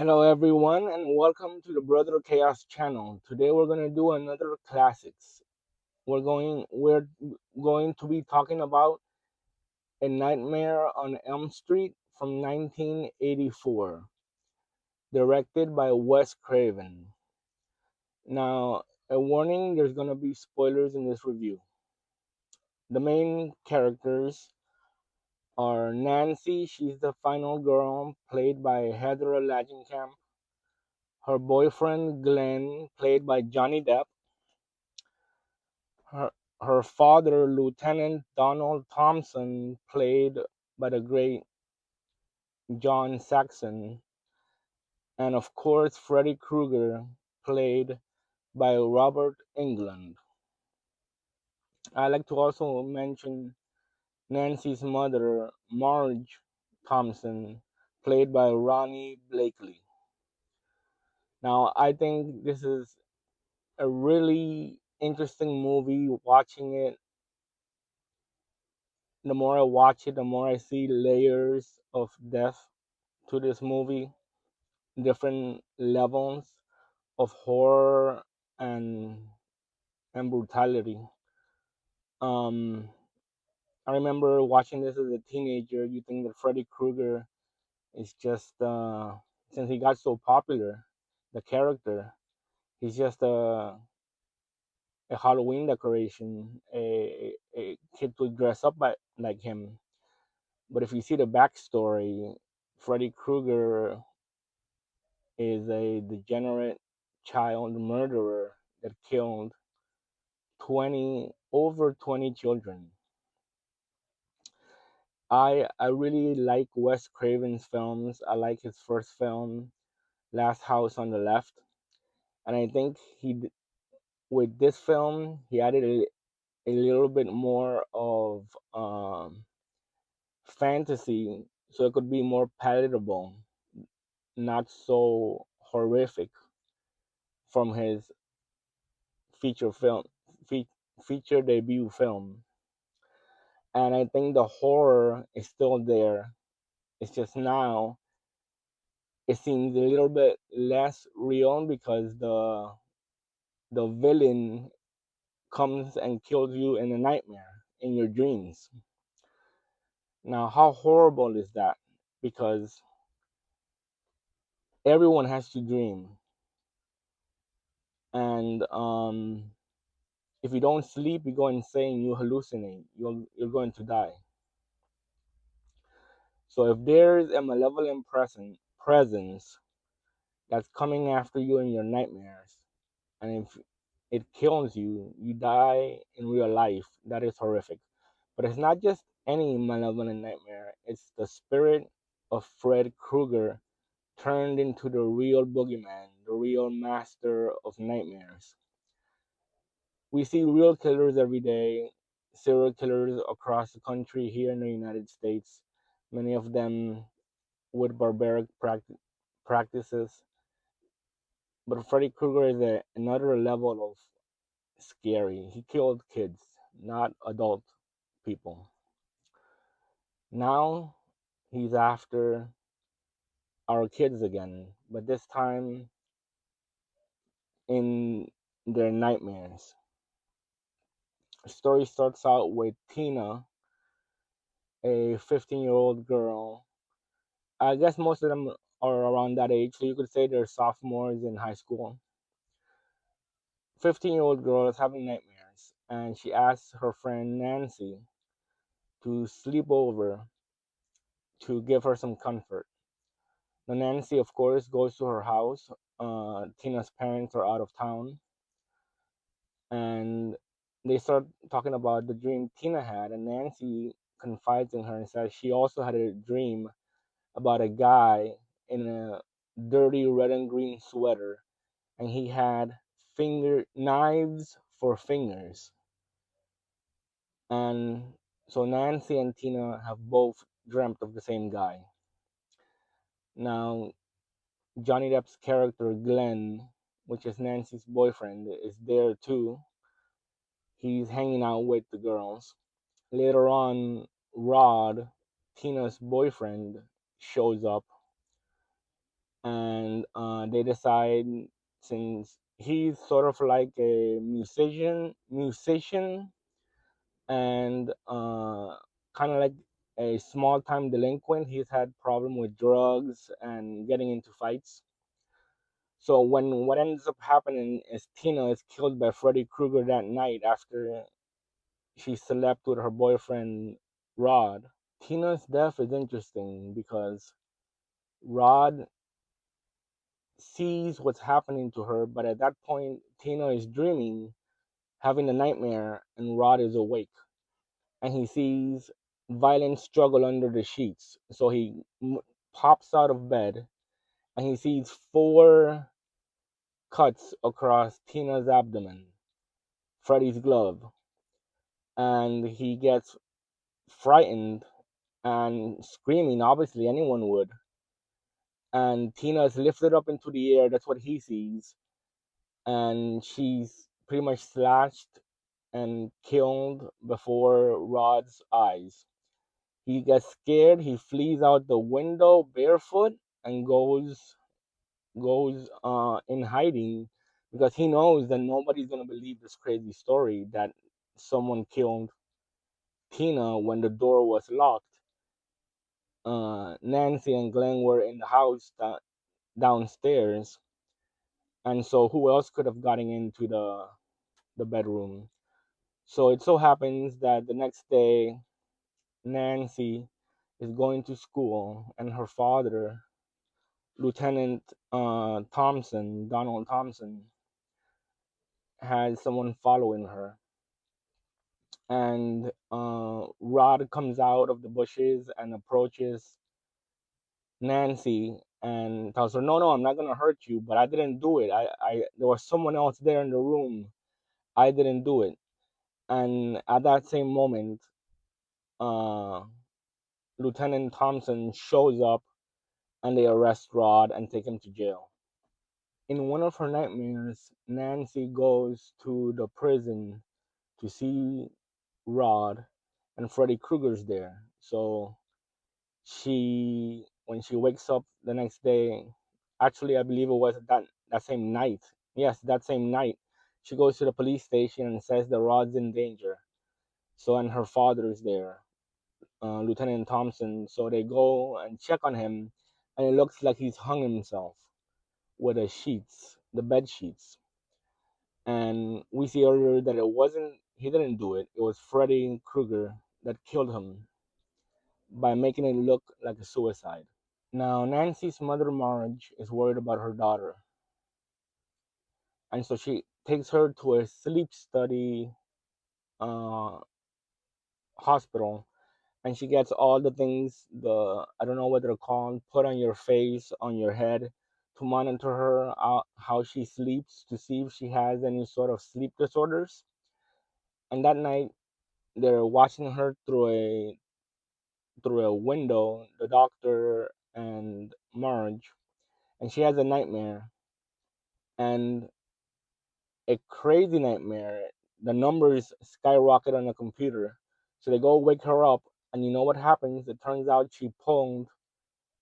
Hello everyone and welcome to the Brother Chaos channel. Today we're going to do another classics. We're going to be talking about A Nightmare on Elm Street from 1984, directed by Wes Craven. Now, a warning, there's going to be spoilers in this review. The main characters are Nancy, she's the final girl played by Heather Langenkamp, her boyfriend Glenn played by Johnny Depp, Her, her father, Lieutenant Donald Thompson, played by the great John Saxon, and of course, Freddy Krueger, played by Robert Englund. I like to also mention Nancy's mother, Marge Thompson, played by Ronnie Blakely. Now, I think this is a really interesting movie. Watching it, the more I watch it, the more I see layers of depth to this movie, different levels of horror and brutality. Um, I remember watching this as a teenager. You think that Freddy Krueger is just since he got so popular, the character, he's just a Halloween decoration, a kid to dress up like him. But if you see the backstory, Freddy Krueger is a degenerate child murderer that killed 20 children. I really like Wes Craven's films. I like his first film, Last House on the Left, and I think with this film he added a little bit more of fantasy, so it could be more palatable, not so horrific from his feature film fe- feature debut film. And I think the horror is still there. It's just now it seems a little bit less real because the villain comes and kills you in a nightmare in your dreams. Now, how horrible is that? Because everyone has to dream, and if you don't sleep, you go insane. You hallucinate. You're going to die. So if there's a malevolent presence that's coming after you in your nightmares, and if it kills you, you die in real life. That is horrific. But it's not just any malevolent nightmare, it's the spirit of Fred Krueger turned into the real boogeyman, the real master of nightmares. We see real killers every day, serial killers across the country here in the United States, many of them with barbaric practices. But Freddy Krueger is another level of scary. He killed kids, not adult people. Now he's after our kids again, but this time in their nightmares. The story starts out with Tina, a 15-year-old girl. I guess most of them are around that age, so you could say they're sophomores in high school. 15-year-old girl is having nightmares, and she asks her friend Nancy to sleep over to give her some comfort. Now, Nancy, of course, goes to her house. Tina's parents are out of town, and they start talking about the dream Tina had. And Nancy confides in her and says she also had a dream about a guy in a dirty red and green sweater, and he had finger knives for fingers. And so Nancy and Tina have both dreamt of the same guy. Now, Johnny Depp's character Glenn, which is Nancy's boyfriend, is there too. He's hanging out with the girls. Later on, Rod, Tina's boyfriend, shows up and they decide, since he's sort of like a musician, and kind of like a small time delinquent. He's had problem with drugs and getting into fights. So when what ends up happening is Tina is killed by Freddy Krueger that night after she slept with her boyfriend Rod. Tina's death is interesting because Rod sees what's happening to her, but at that point Tina is dreaming, having a nightmare, and Rod is awake, and he sees violent struggle under the sheets. So he pops out of bed, and he sees four cuts across Tina's abdomen, Freddy's glove, and he gets frightened and screaming. Obviously, anyone would. And Tina is lifted up into the air. That's what he sees, and she's pretty much slashed and killed before Rod's eyes. He gets scared. He flees out the window barefoot and goes in hiding because he knows that nobody's gonna believe this crazy story that someone killed Tina when the door was locked. Nancy and Glenn were in the house downstairs, and so who else could have gotten into the bedroom? So it so happens that the next day, Nancy is going to school, and her father, Lieutenant Thompson, Donald Thompson, has someone following her. And Rod comes out of the bushes and approaches Nancy and tells her, "No, no, I'm not gonna hurt you, but I didn't do it. There was someone else there in the room. I didn't do it." And at that same moment, uh, Lieutenant Thompson shows up, and they arrest Rod and take him to jail. In one of her nightmares, Nancy goes to the prison to see Rod, and Freddy Krueger's there. So when she wakes up the next day, actually I believe it was that same night. Yes, that same night, she goes to the police station and says that Rod's in danger. So and her father is there, Lieutenant Thompson. So they go and check on him, and it looks like he's hung himself with the bed sheets. And we see earlier that he didn't do it. It was Freddy Krueger that killed him by making it look like a suicide. Now, Nancy's mother, Marge, is worried about her daughter, and so she takes her to a sleep study uh, hospital, and she gets all the things, I don't know what they're called, put on your face, on your head, to monitor her how she sleeps, to see if she has any sort of sleep disorders. And that night, they're watching her through a window, the doctor and Marge, and she has a nightmare, and a crazy nightmare. The numbers skyrocket on the computer. So they go wake her up, and you know what happens? It turns out she pulled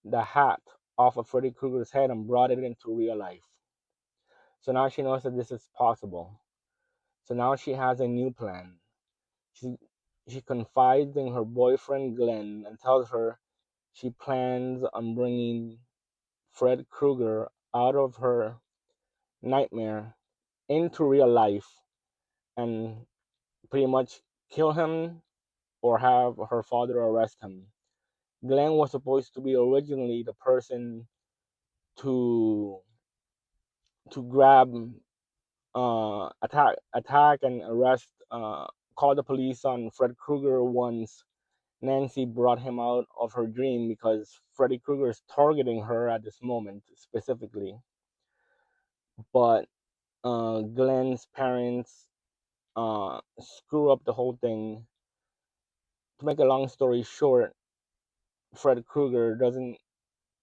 the hat off of Freddy Krueger's head and brought it into real life. So now she knows that this is possible. So now she has a new plan. She she confides in her boyfriend Glenn and tells her she plans on bringing Fred Krueger out of her nightmare into real life and pretty much kill him or have her father arrest him. Glenn was supposed to be originally the person to grab, attack and arrest, call the police on Fred Krueger once Nancy brought him out of her dream, because Freddy Krueger is targeting her at this moment specifically. But Glenn's parents screw up the whole thing. To make a long story short, Fred Krueger doesn't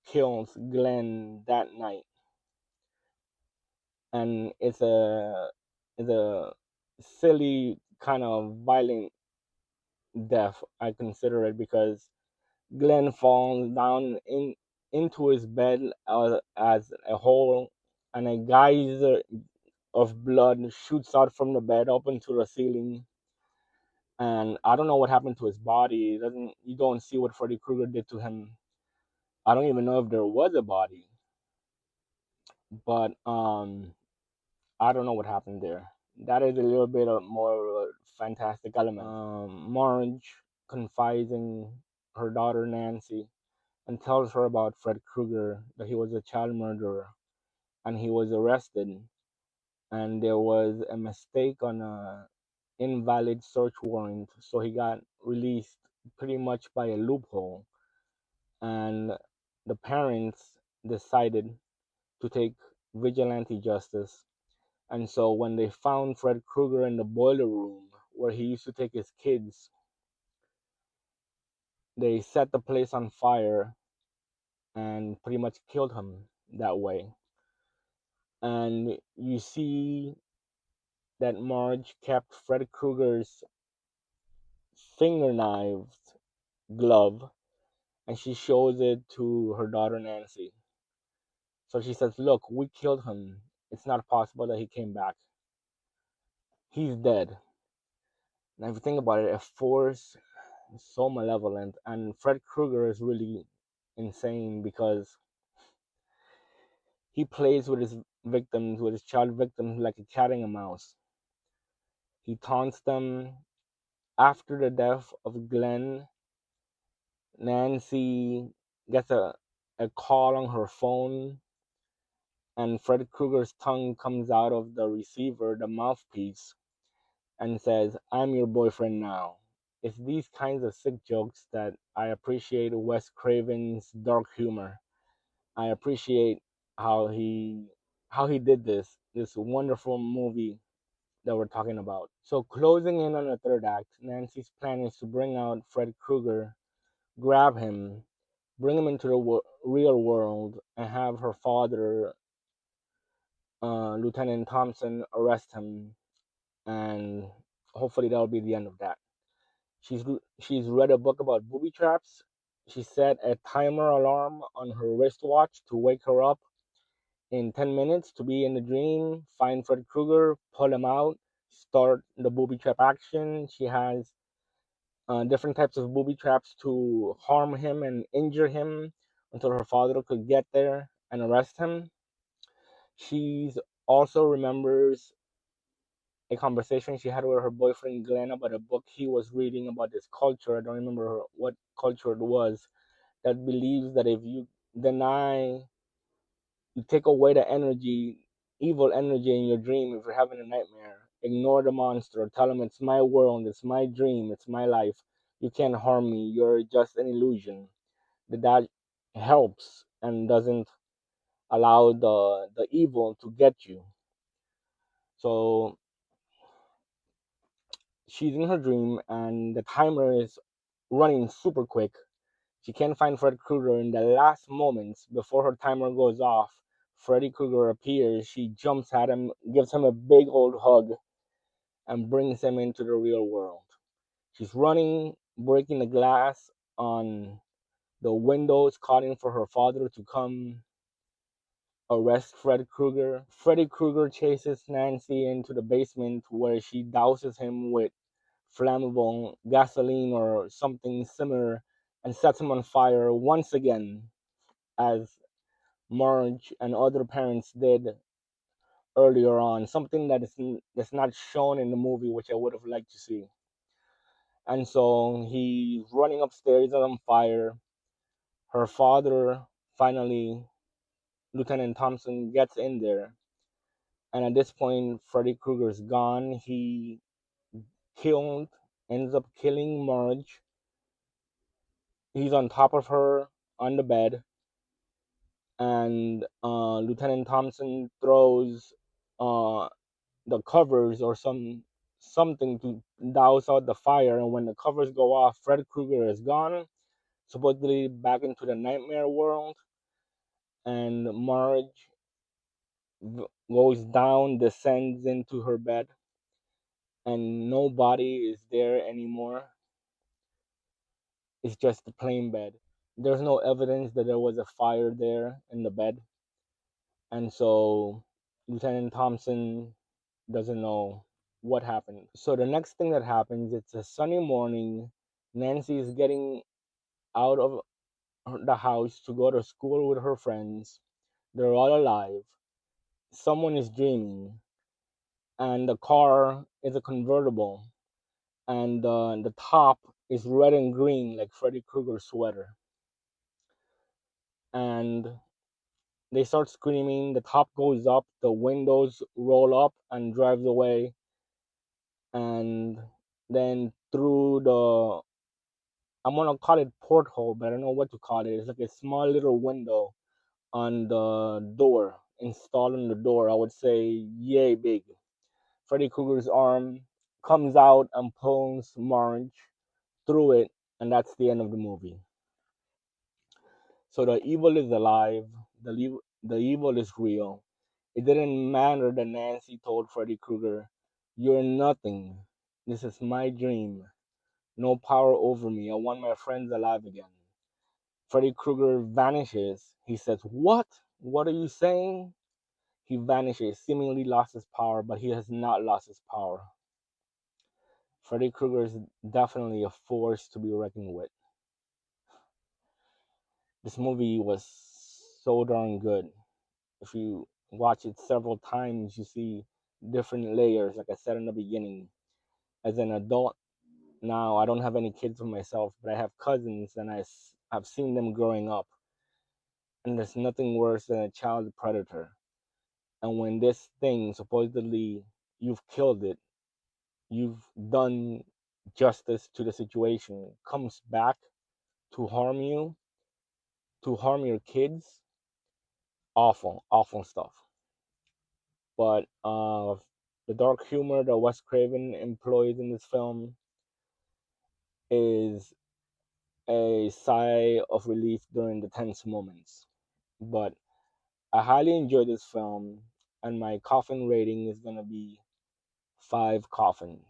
kill Glenn that night, and it's a silly kind of violent death. I consider it because Glenn falls down into his bed as a hole, and a geyser of blood shoots out from the bed up into the ceiling. And I don't know what happened to his body. It doesn't You don't see what Freddy Krueger did to him. I don't even know if there was a body, but I don't know what happened there. That is a little bit of more fantastic element. Marge confides in her daughter Nancy and tells her about Fred Krueger, that he was a child murderer and he was arrested, and there was a mistake on a invalid search warrant, so he got released pretty much by a loophole. And the parents decided to take vigilante justice. And so when they found Fred Krueger in the boiler room where he used to take his kids, they set the place on fire and pretty much killed him that way. And you see that Marge kept Fred Krueger's finger-knives glove, and she shows it to her daughter Nancy. So she says, "Look, we killed him. It's not possible that he came back. He's dead." Now, if you think about it, a force so malevolent, and Fred Krueger is really insane because he plays with his victims, with his child victims, like a cat and a mouse. He taunts them. After the death of Glenn, Nancy gets a call on her phone, and Fred Krueger's tongue comes out of the receiver, the mouthpiece, and says, "I'm your boyfriend now." It's these kinds of sick jokes that I appreciate Wes Craven's dark humor. I appreciate how he did this wonderful movie that we're talking about. So closing in on the third act, Nancy's plan is to bring out Fred Krueger, grab him, bring him into the real world, and have her father, Lieutenant Thompson, arrest him, and hopefully that'll be the end of that. She's read a book about booby traps. She set a timer alarm on her wristwatch to wake her up in 10 minutes to be in the dream, find Fred Krueger, pull him out, start the booby trap action. She has different types of booby traps to harm him and injure him until her father could get there and arrest him. She also remembers a conversation she had with her boyfriend Glenn about a book he was reading about this culture. I don't remember what culture it was, that believes that if you take away the energy, evil energy in your dream, if you're having a nightmare, ignore the monster, tell him it's my world, it's my dream, it's my life. You can't harm me. You're just an illusion. That helps and doesn't allow the evil to get you. So she's in her dream, and the timer is running super quick. She can't find Fred Krueger. In the last moments before her timer goes off, Freddy Krueger appears. She jumps at him, gives him a big old hug, and brings him into the real world. She's running, breaking the glass on the windows, calling for her father to come arrest Fred Krueger. Freddy Krueger chases Nancy into the basement where she douses him with flammable gasoline or something similar and sets him on fire once again, as Marge and other parents did earlier on. Something that's not shown in the movie, which I would have liked to see. And so he's running upstairs on fire. Her father finally, Lieutenant Thompson, gets in there. And at this point, Freddy Krueger's gone. He killed, ends up killing Marge. He's on top of her on the bed, and Lieutenant Thompson throws the covers or something to douse out the fire. And when the covers go off, Fred Krueger is gone, supposedly back into the nightmare world, and Marge goes down, descends into her bed, and nobody is there anymore. It's just a plain bed. there's no evidence that there was a fire there in the bed, and so Lieutenant Thompson doesn't know what happened. So the next thing that happens, it's a sunny morning. Nancy is getting out of the house to go to school with her friends. They're all alive. Someone is dreaming, and the car is a convertible, and the top is red and green like Freddy Krueger's sweater. And they start screaming. The top goes up, the windows roll up, and drives away. And then through the, I'm gonna call it porthole, but I don't know what to call it. It's like a small little window on the door, installed on the door. I would say yay big. Freddy Krueger's arm comes out and pulls Marge through it, and that's the end of the movie. So the evil is alive. The evil is real. It didn't matter that Nancy told Freddy Krueger, "You're nothing. This is my dream. No power over me. I want my friends alive again." Freddy Krueger vanishes. He says, "What? What are you saying?" He vanishes, seemingly lost his power, but he has not lost his power. Freddy Krueger is definitely a force to be reckoned with. This movie was so darn good. If you watch it several times, you see different layers, like I said in the beginning. As an adult now, I don't have any kids of myself, but I have cousins, and I've seen them growing up. And there's nothing worse than a child predator. And when this thing, supposedly you've killed it, you've done justice to the situation, comes back to harm you, to harm your kids, awful, awful stuff. But the dark humor that Wes Craven employs in this film is a sigh of relief during the tense moments. But I highly enjoyed this film, and my coffin rating is gonna be 5 coffins.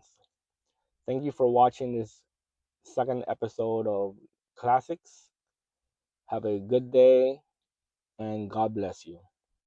Thank you for watching this second episode of Classics. Have a good day, and God bless you.